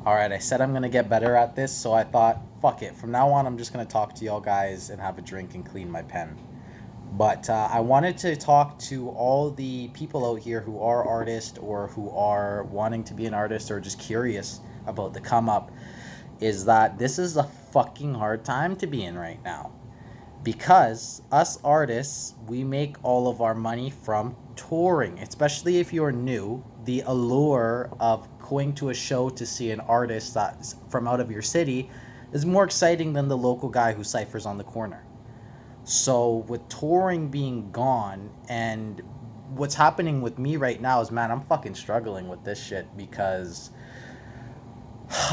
All right, I said I'm going to get better at this, so I thought, fuck it. From now on, I'm just going to talk to y'all guys and have a drink and clean my pen. But I wanted to talk to all the people out here who are artists or who are wanting to be an artist or just curious about the come up. Is that this is a fucking hard time to be in right now. Because us artists, we make all of our money from touring, especially if you're new. The allure of going to a show to see an artist that's from out of your city is more exciting than the local guy who ciphers on the corner. So with touring being gone and what's happening with me right now is, man, I'm fucking struggling with this shit because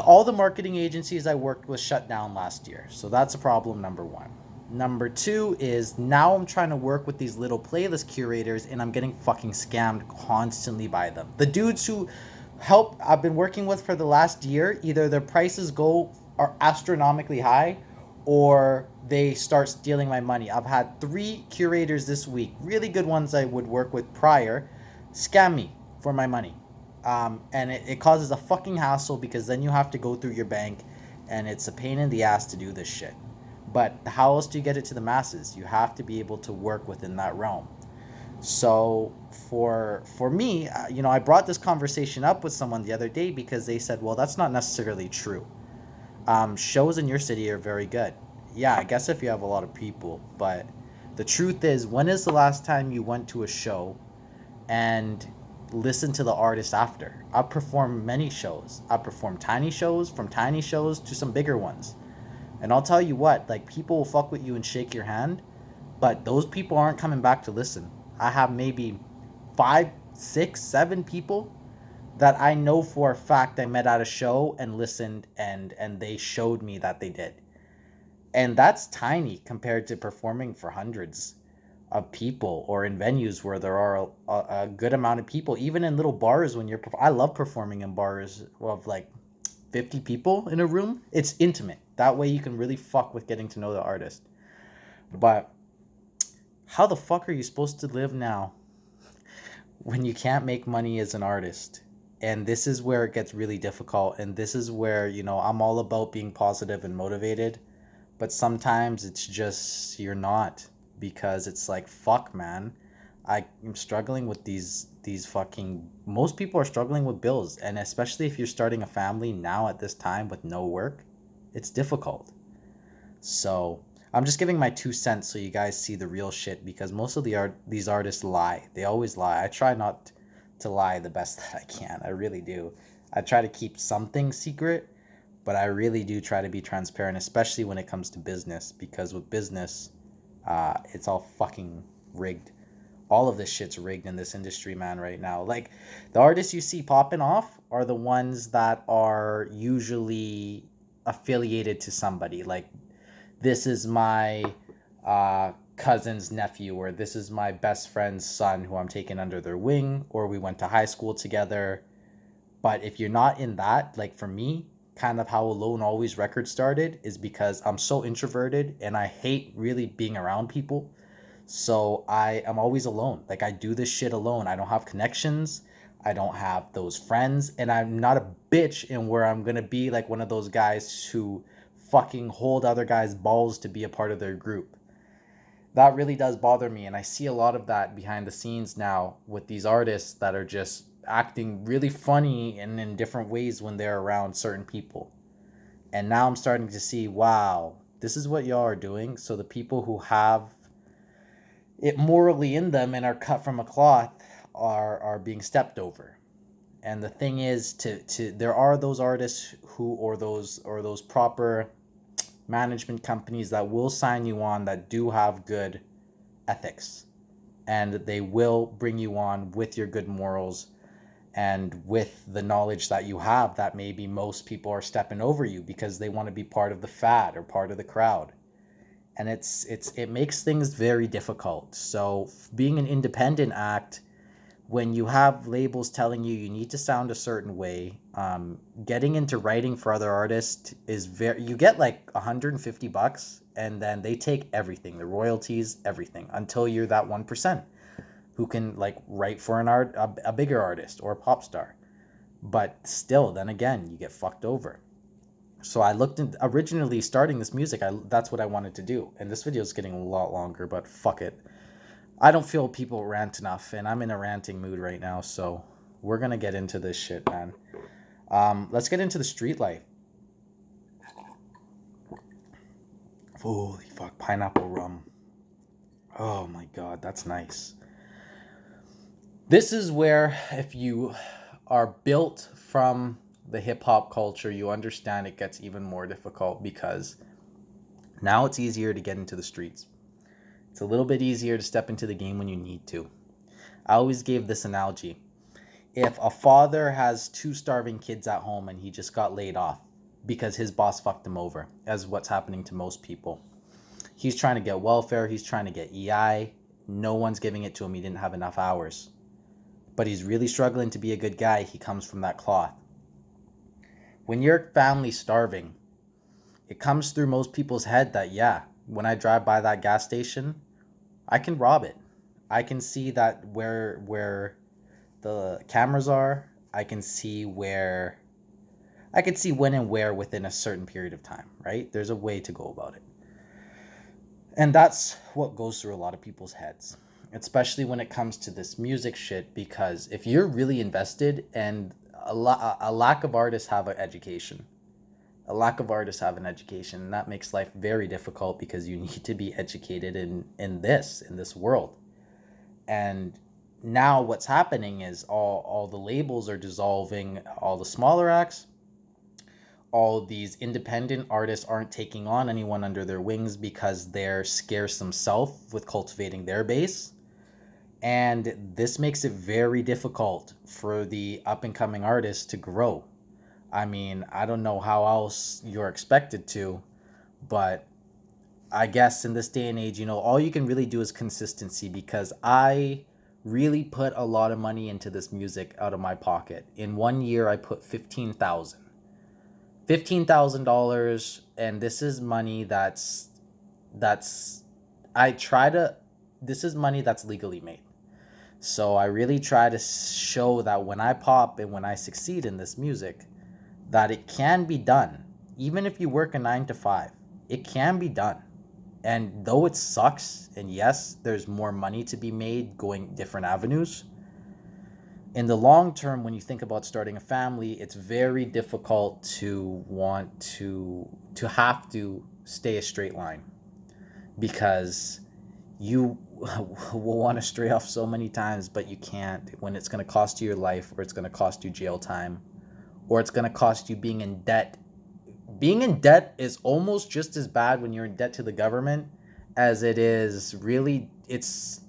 all the marketing agencies I worked with shut down last year. So that's a problem number one. Number two is now I'm trying to work with these little playlist curators and I'm getting fucking scammed constantly by them. The dudes who help I've been working with for the last year, either their prices go are astronomically high or they start stealing my money. I've had three curators this week, really good ones I would work with prior, scam me for my money. And it causes a fucking hassle because then you have to go through your bank and it's a pain in the ass to do this shit. But how else do you get it to the masses? You have to be able to work within that realm. So for me, I brought this conversation up with someone the other day because they said, well, that's not necessarily true. Shows in your city are very good. Yeah, I guess if you have a lot of people, but the truth is, when is the last time you went to a show and listened to the artist after? I've performed many shows. I've performed tiny shows, from tiny shows to some bigger ones. And I'll tell you what, like, people will fuck with you and shake your hand, but those people aren't coming back to listen. I have maybe five, six, seven people that I know for a fact I met at a show and listened and they showed me that they did. And that's tiny compared to performing for hundreds of people or in venues where there are a good amount of people, even in little bars when I love performing in bars of like 50 people in a room. It's intimate. That way you can really fuck with getting to know the artist. But how the fuck are you supposed to live now when you can't make money as an artist? And this is where it gets really difficult. And this is where, I'm all about being positive and motivated. But sometimes it's just, you're not. Because it's like, fuck, man. I'm struggling with these fucking... Most people are struggling with bills. And especially if you're starting a family now at this time with no work, it's difficult. So I'm just giving my 2 cents so you guys see the real shit because most of these artists lie. They always lie. I try not to lie the best that I can. I really do. I try to keep something secret, but I really do try to be transparent, especially when it comes to business because with business, it's all fucking rigged. All of this shit's rigged in this industry, man, right now. Like, the artists you see popping off are the ones that are usually affiliated to somebody. Like, this is my cousin's nephew, or this is my best friend's son who I'm taking under their wing, or we went to high school together. But if you're not in that, like for me, kind of how Alone Always Record started is because I'm so introverted and I hate really being around people. So I am always alone. Like I do this shit alone. I don't have connections. I don't have those friends. And I'm not a bitch in where I'm going to be like one of those guys who fucking hold other guys' balls to be a part of their group. That really does bother me. And I see a lot of that behind the scenes now with these artists that are just acting really funny and in different ways when they're around certain people. And now I'm starting to see, wow, this is what y'all are doing. So the people who have it morally in them and are cut from a cloth are being stepped over. And the thing is to there are those artists who or those proper management companies that will sign you on that do have good ethics and they will bring you on with your good morals and with the knowledge that you have that maybe most people are stepping over you because they want to be part of the fad or part of the crowd. And it makes things very difficult. So being an independent act, when you have labels telling you need to sound a certain way, getting into writing for other artists is you get like $150 and then they take everything, the royalties, everything, until you're that 1% who can like write for a bigger artist or a pop star. But still, then again, you get fucked over. So I looked in, originally starting this music, that's what I wanted to do. And this video is getting a lot longer, but fuck it. I don't feel people rant enough, and I'm in a ranting mood right now, so we're gonna get into this shit, man. Let's get into the street life. Holy fuck, pineapple rum. Oh my god, that's nice. This is where, if you are built from the hip hop culture, you understand it gets even more difficult because now it's easier to get into the streets. It's a little bit easier to step into the game when you need to. I always gave this analogy. If a father has two starving kids at home and he just got laid off because his boss fucked him over, as what's happening to most people. He's trying to get welfare, he's trying to get EI, no one's giving it to him, he didn't have enough hours. But he's really struggling to be a good guy, he comes from that cloth. When your family's starving, it comes through most people's head that, yeah, when I drive by that gas station, I can rob it. I can see that where the cameras are. I can see when and where within a certain period of time, right? There's a way to go about it. And that's what goes through a lot of people's heads, especially when it comes to this music shit, because if you're really invested, and a lack of artists have an education. A lack of artists have an education, and that makes life very difficult because you need to be educated in this world. And now what's happening is all the labels are dissolving, all the smaller acts, all these independent artists aren't taking on anyone under their wings because they're scarce themselves with cultivating their base. And this makes it very difficult for the up and coming artists to grow. I mean, I don't know how else you're expected to, but I guess in this day and age, all you can really do is consistency, because I really put a lot of money into this music out of my pocket. In 1 year, I put $15,000, and this is money that's I try to this is money that's legally made. So I really try to show that when I pop and when I succeed in this music, that it can be done. Even if you work a 9 to 5, it can be done. And though it sucks, and yes, there's more money to be made going different avenues, in the long term, when you think about starting a family, it's very difficult to want to have to stay a straight line, because you will want to stray off so many times, but you can't, when it's going to cost you your life, or it's going to cost you jail time, or it's going to cost you being in debt. Being in debt is almost just as bad when you're in debt to the government as it is really, it's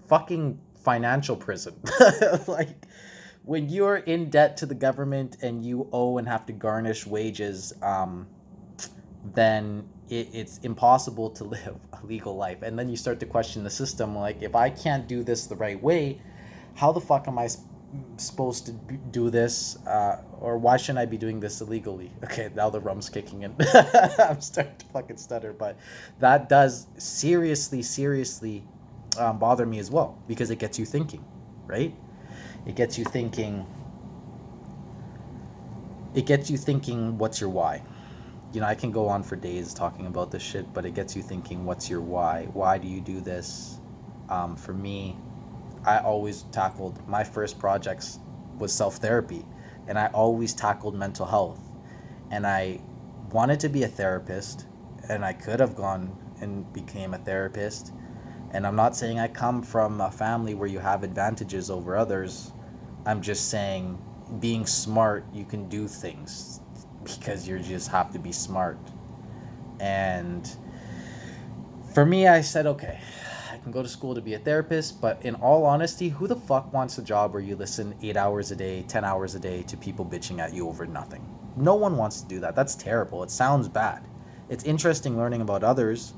fucking financial prison. Like, when you're in debt to the government and you owe and have to garnish wages, then it's impossible to live a legal life. And then you start to question the system, like, if I can't do this the right way, how the fuck am I supposed to do this, or why shouldn't I be doing this illegally? Okay, now the rum's kicking in. I'm starting to fucking stutter, but that does seriously bother me as well, because it gets you thinking, right? It gets you thinking, what's your why? I can go on for days talking about this shit, but it gets you thinking, what's your why? Why do you do this? For me, I always tackled, my first projects was self-therapy, and I always tackled mental health. And I wanted to be a therapist, and I could have gone and became a therapist. And I'm not saying I come from a family where you have advantages over others. I'm just saying, being smart, you can do things because you just have to be smart. And for me, I said, okay, I can go to school to be a therapist, but in all honesty, who the fuck wants a job where you listen 8 hours a day, 10 hours a day to people bitching at you over nothing? No one wants to do that. That's terrible. It sounds bad. It's interesting learning about others,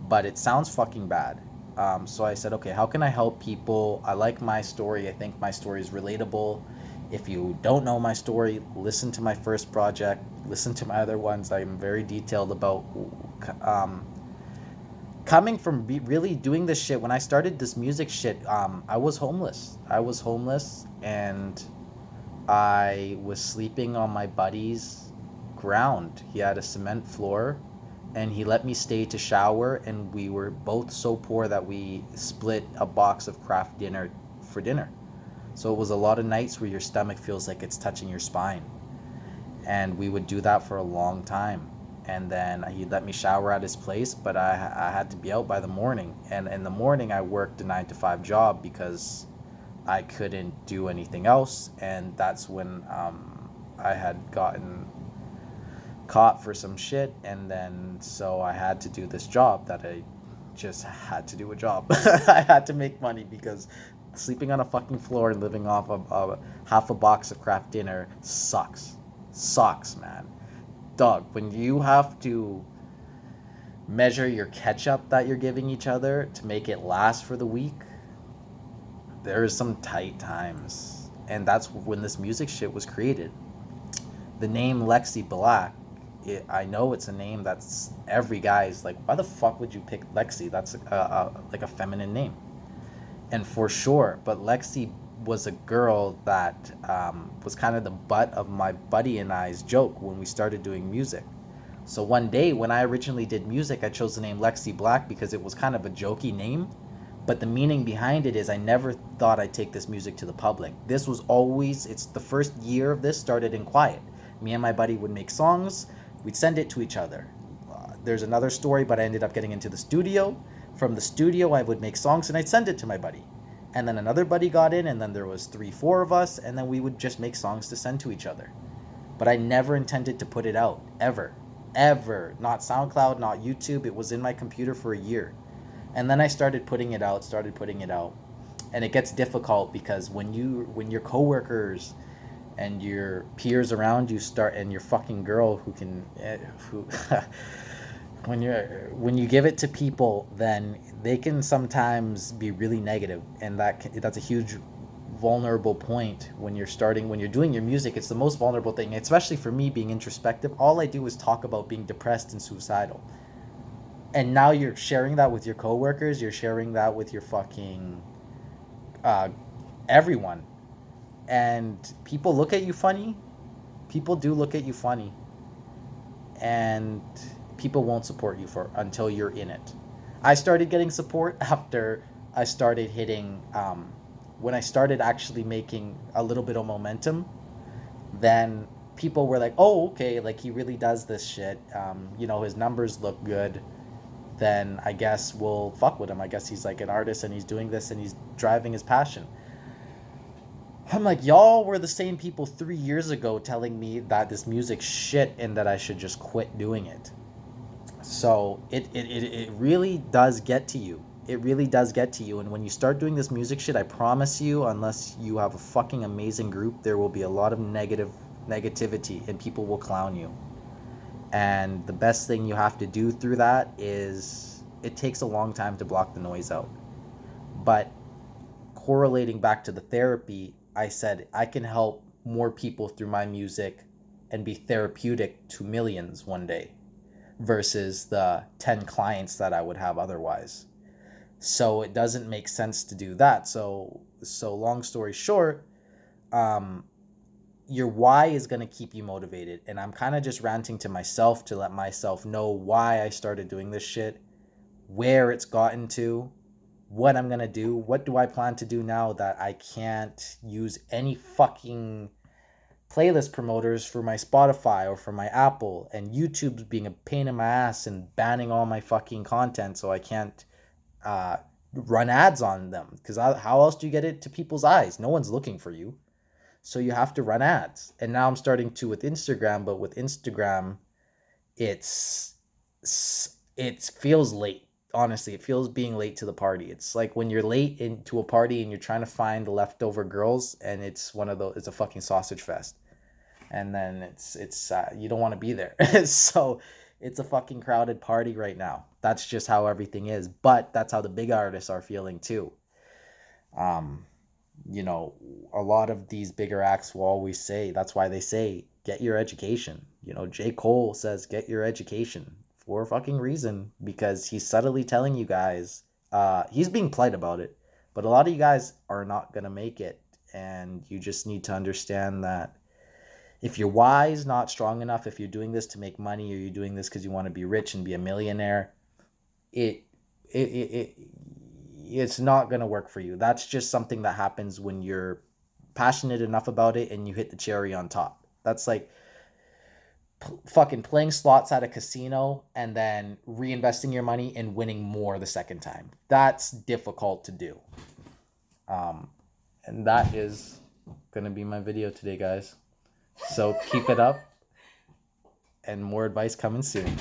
but it sounds fucking bad. So I said, okay, how can I help people? I like my story. I think my story is relatable. If you don't know my story, listen to my first project, listen to my other ones. I'm very detailed about coming from really doing this shit. When I started this music shit, I was homeless. And I was sleeping on my buddy's ground. He had a cement floor and he let me stay to shower, and we were both so poor that we split a box of craft dinner for dinner. So it was a lot of nights where your stomach feels like it's touching your spine. And we would do that for a long time. And then he'd let me shower at his place, but I had to be out by the morning. And in the morning, I worked a 9 to 5 job because I couldn't do anything else. And that's when I had gotten caught for some shit. And then so I had to do this job that I just had to do a job. I had to make money because sleeping on a fucking floor and living off of half a box of craft dinner sucks. Sucks, man. Dog, when you have to measure your ketchup that you're giving each other to make it last for the week, there's some tight times. And that's when this music shit was created. The name Lexi Black, I know it's a name that's every guy's like, why the fuck would you pick Lexi? That's like a feminine name. And for sure, but Lexi was a girl that was kind of the butt of my buddy and I's joke when we started doing music. So one day when I originally did music, I chose the name Lexi Black because it was kind of a jokey name. But the meaning behind it is I never thought I'd take this music to the public. This was always, it's the first year of this started in quiet. Me and my buddy would make songs, we'd send it to each other. There's another story, but I ended up getting into the studio. From the studio, I would make songs and I'd send it to my buddy. And then another buddy got in, and then there was 3, 4 of us, and then we would just make songs to send to each other. But I never intended to put it out, ever. Ever. Not SoundCloud, not YouTube. It was in my computer for a year. And then I started putting it out, And it gets difficult because when your coworkers and your peers around you start, and your fucking girl who can who when you give it to people, then they can sometimes be really negative, and that's a huge vulnerable point when you're doing your music. It's the most vulnerable thing, especially for me being introspective. All I do is talk about being depressed and suicidal, and now you're sharing that with your coworkers, you're sharing that with your fucking uh, everyone, and people look at you funny. People do look at you funny, and people won't support you for until you're in it. I started getting support after I started hitting when I started actually making a little bit of momentum. Then people were like, "Oh, okay, like he really does this shit. His numbers look good. Then I guess we'll fuck with him. I guess he's like an artist and he's doing this and he's driving his passion." I'm like, y'all were the same people 3 years ago telling me that this music shit and that I should just quit doing it. So it really does get to you. It really does get to you. And when you start doing this music shit, I promise you, unless you have a fucking amazing group, there will be a lot of negativity and people will clown you. And the best thing you have to do through that is it takes a long time to block the noise out. But correlating back to the therapy, I said I can help more people through my music and be therapeutic to millions one day versus the 10 clients that I would have otherwise. So it doesn't make sense to do that. So long story short, um, your why is going to keep you motivated. And I'm kind of just ranting to myself to let myself know why I started doing this shit, where it's gotten to, what I'm going to do, what do I plan to do now that I can't use any fucking playlist promoters for my Spotify or for my Apple, and YouTube's being a pain in my ass and banning all my fucking content so I can't uh, run ads on them. Because how else do you get it to people's eyes? No one's looking for you. So you have to run ads. And now I'm starting to with Instagram, but with Instagram, it's it feels late. Honestly, it feels being late to the party. It's like when you're late into a party and you're trying to find the leftover girls, and it's a fucking sausage fest. And then it's you don't want to be there. So it's a fucking crowded party right now. That's just how everything is. But that's how the big artists are feeling too. Um, you know, a lot of these bigger acts will always say, that's why they say, get your education. J. Cole says, get your education for a fucking reason, because he's subtly telling you guys, he's being polite about it, but a lot of you guys are not going to make it. and you just need to understand that if your why is not strong enough, if you're doing this to make money or you're doing this because you want to be rich and be a millionaire, it it, it, it it's not going to work for you. That's just something that happens when you're passionate enough about it and you hit the cherry on top. That's like fucking playing slots at a casino and then reinvesting your money and winning more the second time. That's difficult to do. And that is going to be my video today, guys. So keep it up and more advice coming soon.